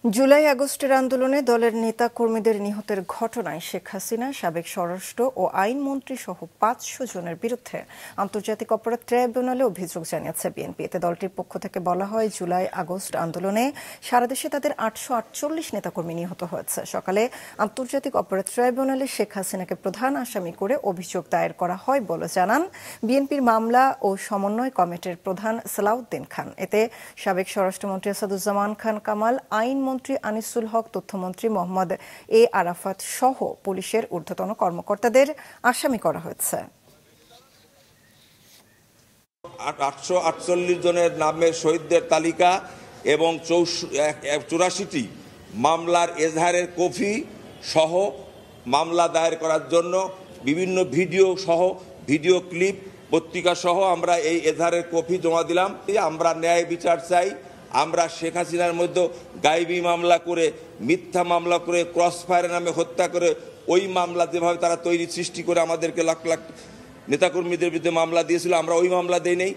জুলাই আগস্টের আন্দোলনে দলের নেতা কর্মীদের নিহতের ঘটনায় শেখ হাসিনা, সাবেক স্বরাষ্ট্র ও আইনমন্ত্রী সহ ৫০০ জনের বিরুদ্ধে আন্তর্জাতিক অপরাধ ট্রাইব্যুনালে অভিযোগ জানিয়েছে বিএনপি। এতে দলটির পক্ষ থেকে বলা হয়, জুলাই আগস্ট আন্দোলনে সারা দেশে তাদের ৮৪৮ নেতাকর্মী নিহত হয়েছে। সকালে আন্তর্জাতিক অপরাধ ট্রাইব্যুনালে শেখ হাসিনাকে প্রধান আসামি করে অভিযোগ দায়ের করা হয় বলে জানান বিএনপির মামলা ও সমন্বয় কমিটির প্রধান সালাউদ্দিন খান। এতে সাবেক স্বরাষ্ট্রমন্ত্রী আসাদুজ্জামান খান কামাল, আইনমন্ত্রী আনিসুল হক, তথ্যমন্ত্রী মোহাম্মদ এ আরাফাত সহ পুলিশের ঊর্ধ্বতন কর্মকর্তাদের আসামি করা হয়েছে। ৮৪৮ জনের নামের শহীদদের তালিকা এবং ৮৪টি মামলার এজাহারের কপি সহ মামলা দায়ের করার জন্য বিভিন্ন ভিডিও ক্লিপ, পত্রিকা সহ আমরা এই এজাহারের কপি জমা দিলাম। আমরা ন্যায় বিচার চাই। আমরা শেখ হাসিনার মধ্যে গায়েবী মামলা করে, মিথ্যা মামলা করে, ক্রসফায়ারের নামে হত্যা করে, ওই মামলা যেভাবে তারা সৃষ্টি করে আমাদেরকে লাখ লাখ নেতাকর্মীদের বিরুদ্ধে মামলা দিয়েছিল, আমরা ওই মামলা দেই নেই।